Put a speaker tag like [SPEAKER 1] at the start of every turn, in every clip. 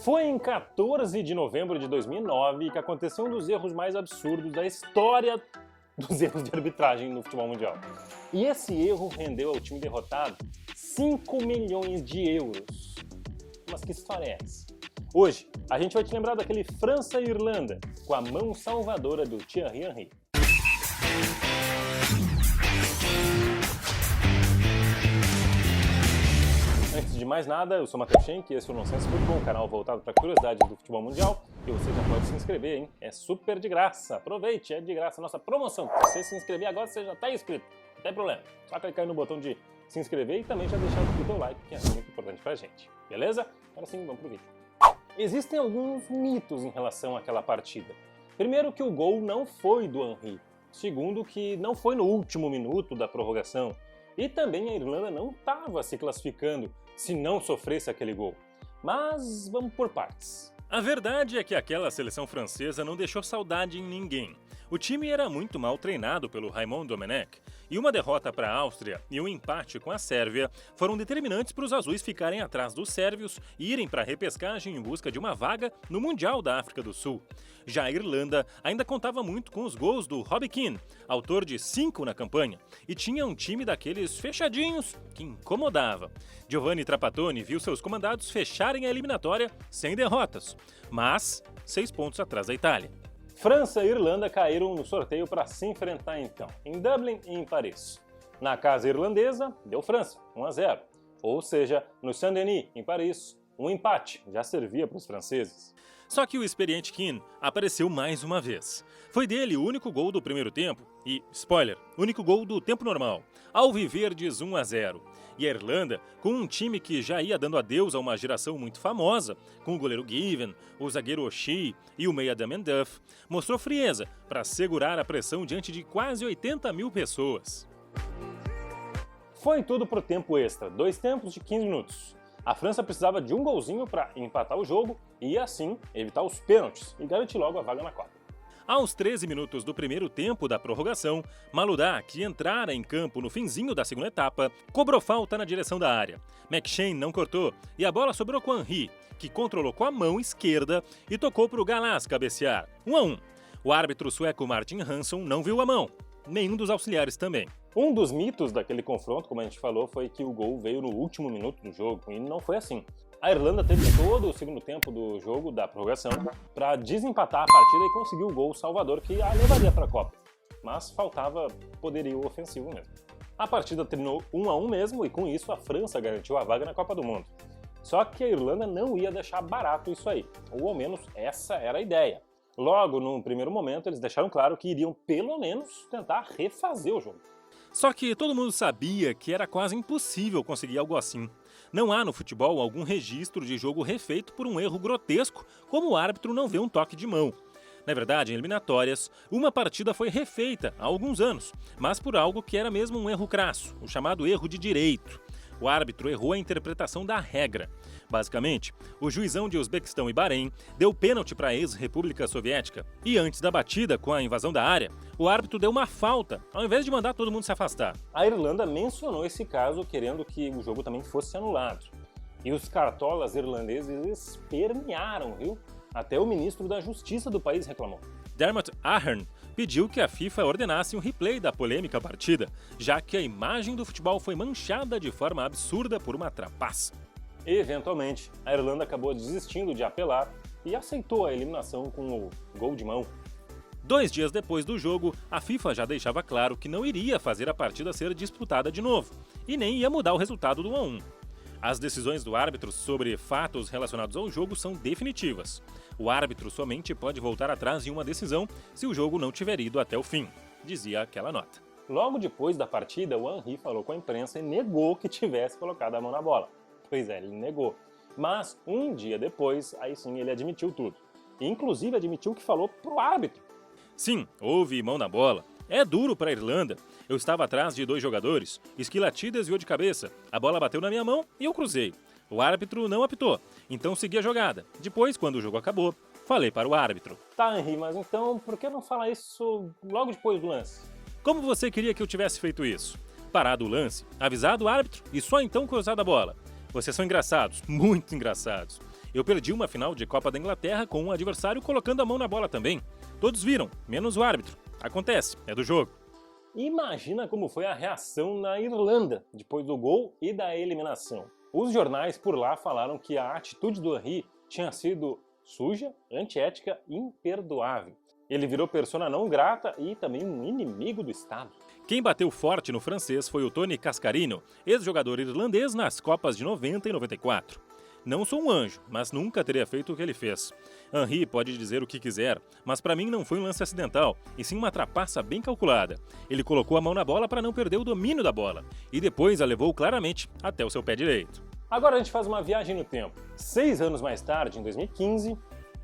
[SPEAKER 1] Foi em 14 de novembro de 2009 que aconteceu um dos erros mais absurdos da história dos erros de arbitragem no futebol mundial. E esse erro rendeu ao time derrotado 5 milhões de euros. Mas que história é essa? Hoje, a gente vai te lembrar daquele França e Irlanda, com a mão salvadora do Thierry Henry. Antes de mais nada, eu sou Matheus Schenck e esse é o Nonsense Futebol, um canal voltado para curiosidades do futebol mundial. E você já pode se inscrever, hein? É super de graça. Aproveite, é de graça a nossa promoção. Se você se inscrever agora, você já está inscrito. Não tem problema. Só clicar aí no botão de se inscrever e também já deixar o teu like, que é muito importante pra gente. Beleza? Agora sim, vamos pro vídeo. Existem alguns mitos em relação àquela partida. Primeiro, que o gol não foi do Henry. Segundo, que não foi no último minuto da prorrogação. E também a Irlanda não estava se classificando se não sofresse aquele gol. Mas vamos por partes.
[SPEAKER 2] A verdade é que aquela seleção francesa não deixou saudade em ninguém. O time era muito mal treinado pelo Raymond Domenech, e uma derrota para a Áustria e um empate com a Sérvia foram determinantes para os azuis ficarem atrás dos sérvios e irem para a repescagem em busca de uma vaga no Mundial da África do Sul. Já a Irlanda ainda contava muito com os gols do Robbie Keane, autor de 5 na campanha, e tinha um time daqueles fechadinhos que incomodava. Giovanni Trapattoni viu seus comandados fecharem a eliminatória sem derrotas, mas 6 pontos atrás da Itália.
[SPEAKER 1] França e Irlanda caíram no sorteio para se enfrentar então, em Dublin e em Paris. Na casa irlandesa, deu França, 1-0. Ou seja, no Saint-Denis, em Paris, um empate já servia para os franceses.
[SPEAKER 2] Só que o experiente Keane apareceu mais uma vez. Foi dele o único gol do primeiro tempo e, spoiler, único gol do tempo normal, Alviverdes 1-0. E a Irlanda, com um time que já ia dando adeus a uma geração muito famosa, com o goleiro Given, o zagueiro O'Shea e o meia Damien Duff, mostrou frieza para segurar a pressão diante de quase 80 mil pessoas.
[SPEAKER 1] Foi tudo pro tempo extra, 2 tempos de 15 minutos. A França precisava de um golzinho para empatar o jogo e, assim, evitar os pênaltis e garantir logo a vaga na Copa.
[SPEAKER 2] Aos 13 minutos do primeiro tempo da prorrogação, Malouda, que entrara em campo no finzinho da segunda etapa, cobrou falta na direção da área. McShane não cortou e a bola sobrou com Henry, que controlou com a mão esquerda e tocou para o Galás cabecear. 1-1. O árbitro sueco Martin Hansson não viu a mão, nenhum dos auxiliares também.
[SPEAKER 1] Um dos mitos daquele confronto, como a gente falou, foi que o gol veio no último minuto do jogo, e não foi assim. A Irlanda teve todo o segundo tempo do jogo, da prorrogação, para desempatar a partida e conseguir o gol salvador que a levaria para a Copa. Mas faltava poderio ofensivo mesmo. A partida terminou 1-1 mesmo, e com isso a França garantiu a vaga na Copa do Mundo. Só que a Irlanda não ia deixar barato isso aí, ou ao menos essa era a ideia. Logo, num primeiro momento, eles deixaram claro que iriam pelo menos tentar refazer o jogo.
[SPEAKER 2] Só que todo mundo sabia que era quase impossível conseguir algo assim. Não há no futebol algum registro de jogo refeito por um erro grotesco, como o árbitro não vê um toque de mão. Na verdade, em eliminatórias, uma partida foi refeita há alguns anos, mas por algo que era mesmo um erro crasso, o chamado erro de direito. O árbitro errou a interpretação da regra. Basicamente, o juizão de Uzbequistão e Bahrein deu pênalti para a ex-República Soviética. E antes da batida com a invasão da área, o árbitro deu uma falta, ao invés de mandar todo mundo se afastar.
[SPEAKER 1] A Irlanda mencionou esse caso querendo que o jogo também fosse anulado. E os cartolas irlandeses espernearam, viu? Até o ministro da Justiça do país reclamou.
[SPEAKER 2] Dermot Ahern pediu que a FIFA ordenasse um replay da polêmica partida, já que a imagem do futebol foi manchada de forma absurda por uma trapaça.
[SPEAKER 1] Eventualmente, a Irlanda acabou desistindo de apelar e aceitou a eliminação com o gol de mão.
[SPEAKER 2] 2 dias depois do jogo, a FIFA já deixava claro que não iria fazer a partida ser disputada de novo, e nem ia mudar o resultado do 1-1. As decisões do árbitro sobre fatos relacionados ao jogo são definitivas. O árbitro somente pode voltar atrás em uma decisão se o jogo não tiver ido até o fim, dizia aquela nota.
[SPEAKER 1] Logo depois da partida, o Henry falou com a imprensa e negou que tivesse colocado a mão na bola. Pois é, ele negou. Mas um dia depois, aí sim ele admitiu tudo. E inclusive admitiu que falou pro árbitro.
[SPEAKER 2] Sim, houve mão na bola. É duro para a Irlanda. Eu estava atrás de 2 jogadores, Esquilati desviou de cabeça, a bola bateu na minha mão e eu cruzei. O árbitro não apitou, então segui a jogada. Depois, quando o jogo acabou, falei para o árbitro.
[SPEAKER 1] Tá, Henry, mas então por que não falar isso logo depois do lance?
[SPEAKER 2] Como você queria que eu tivesse feito isso? Parado o lance, avisado o árbitro e só então cruzado a bola. Vocês são engraçados, muito engraçados. Eu perdi uma final de Copa da Inglaterra com um adversário colocando a mão na bola também. Todos viram, menos o árbitro. Acontece, é do jogo.
[SPEAKER 1] Imagina como foi a reação na Irlanda depois do gol e da eliminação. Os jornais por lá falaram que a atitude do Henry tinha sido suja, antiética e imperdoável. Ele virou persona não grata e também um inimigo do Estado.
[SPEAKER 2] Quem bateu forte no francês foi o Tony Cascarino, ex-jogador irlandês nas Copas de 90 e 94. Não sou um anjo, mas nunca teria feito o que ele fez. Henry pode dizer o que quiser, mas para mim não foi um lance acidental, e sim uma trapaça bem calculada. Ele colocou a mão na bola para não perder o domínio da bola, e depois a levou claramente até o seu pé direito.
[SPEAKER 1] Agora a gente faz uma viagem no tempo. 6 anos mais tarde, em 2015,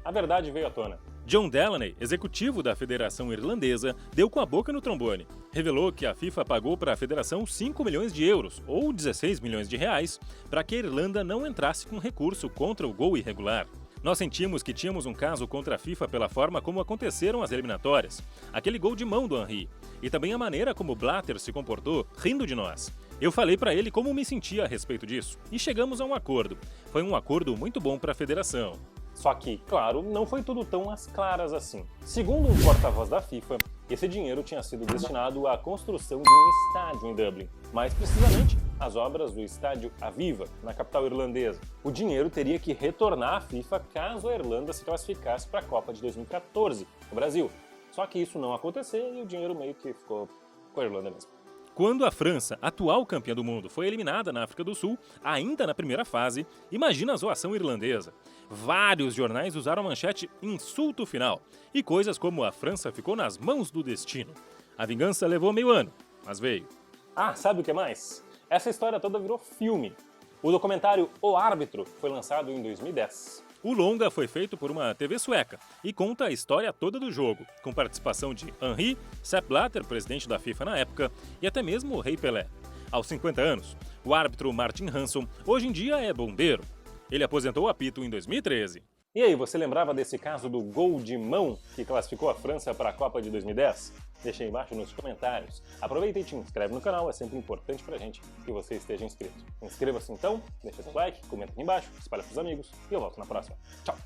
[SPEAKER 1] a verdade veio à tona.
[SPEAKER 2] John Delaney, executivo da Federação Irlandesa, deu com a boca no trombone. Revelou que a FIFA pagou para a federação 5 milhões de euros, ou 16 milhões de reais, para que a Irlanda não entrasse com recurso contra o gol irregular. Nós sentimos que tínhamos um caso contra a FIFA pela forma como aconteceram as eliminatórias, aquele gol de mão do Henry, e também a maneira como Blatter se comportou, rindo de nós. Eu falei para ele como me sentia a respeito disso, e chegamos a um acordo. Foi um acordo muito bom para a federação.
[SPEAKER 1] Só que, claro, não foi tudo tão às claras assim. Segundo um porta-voz da FIFA, esse dinheiro tinha sido destinado à construção de um estádio em Dublin, mais precisamente às obras do estádio Aviva, na capital irlandesa. O dinheiro teria que retornar à FIFA caso a Irlanda se classificasse para a Copa de 2014, no Brasil. Só que isso não aconteceu e o dinheiro meio que ficou com a Irlanda mesmo.
[SPEAKER 2] Quando a França, atual campeã do mundo, foi eliminada na África do Sul, ainda na primeira fase, imagina a zoação irlandesa. Vários jornais usaram a manchete insulto final e coisas como a França ficou nas mãos do destino. A vingança levou meio ano, mas veio.
[SPEAKER 1] Ah, sabe o que mais? Essa história toda virou filme. O documentário O Árbitro foi lançado em 2010.
[SPEAKER 2] O longa foi feito por uma TV sueca e conta a história toda do jogo, com participação de Henry, Sepp Blatter, presidente da FIFA na época, e até mesmo o Rei Pelé. Aos 50 anos, o árbitro Martin Hanson hoje em dia é bombeiro. Ele aposentou o apito em 2013.
[SPEAKER 1] E aí, você lembrava desse caso do gol de mão que classificou a França para a Copa de 2010? Deixa aí embaixo nos comentários. Aproveita e te inscreve no canal, é sempre importante pra gente que você esteja inscrito. Inscreva-se então, deixa seu like, comenta aqui embaixo, espalha pros amigos e eu volto na próxima. Tchau!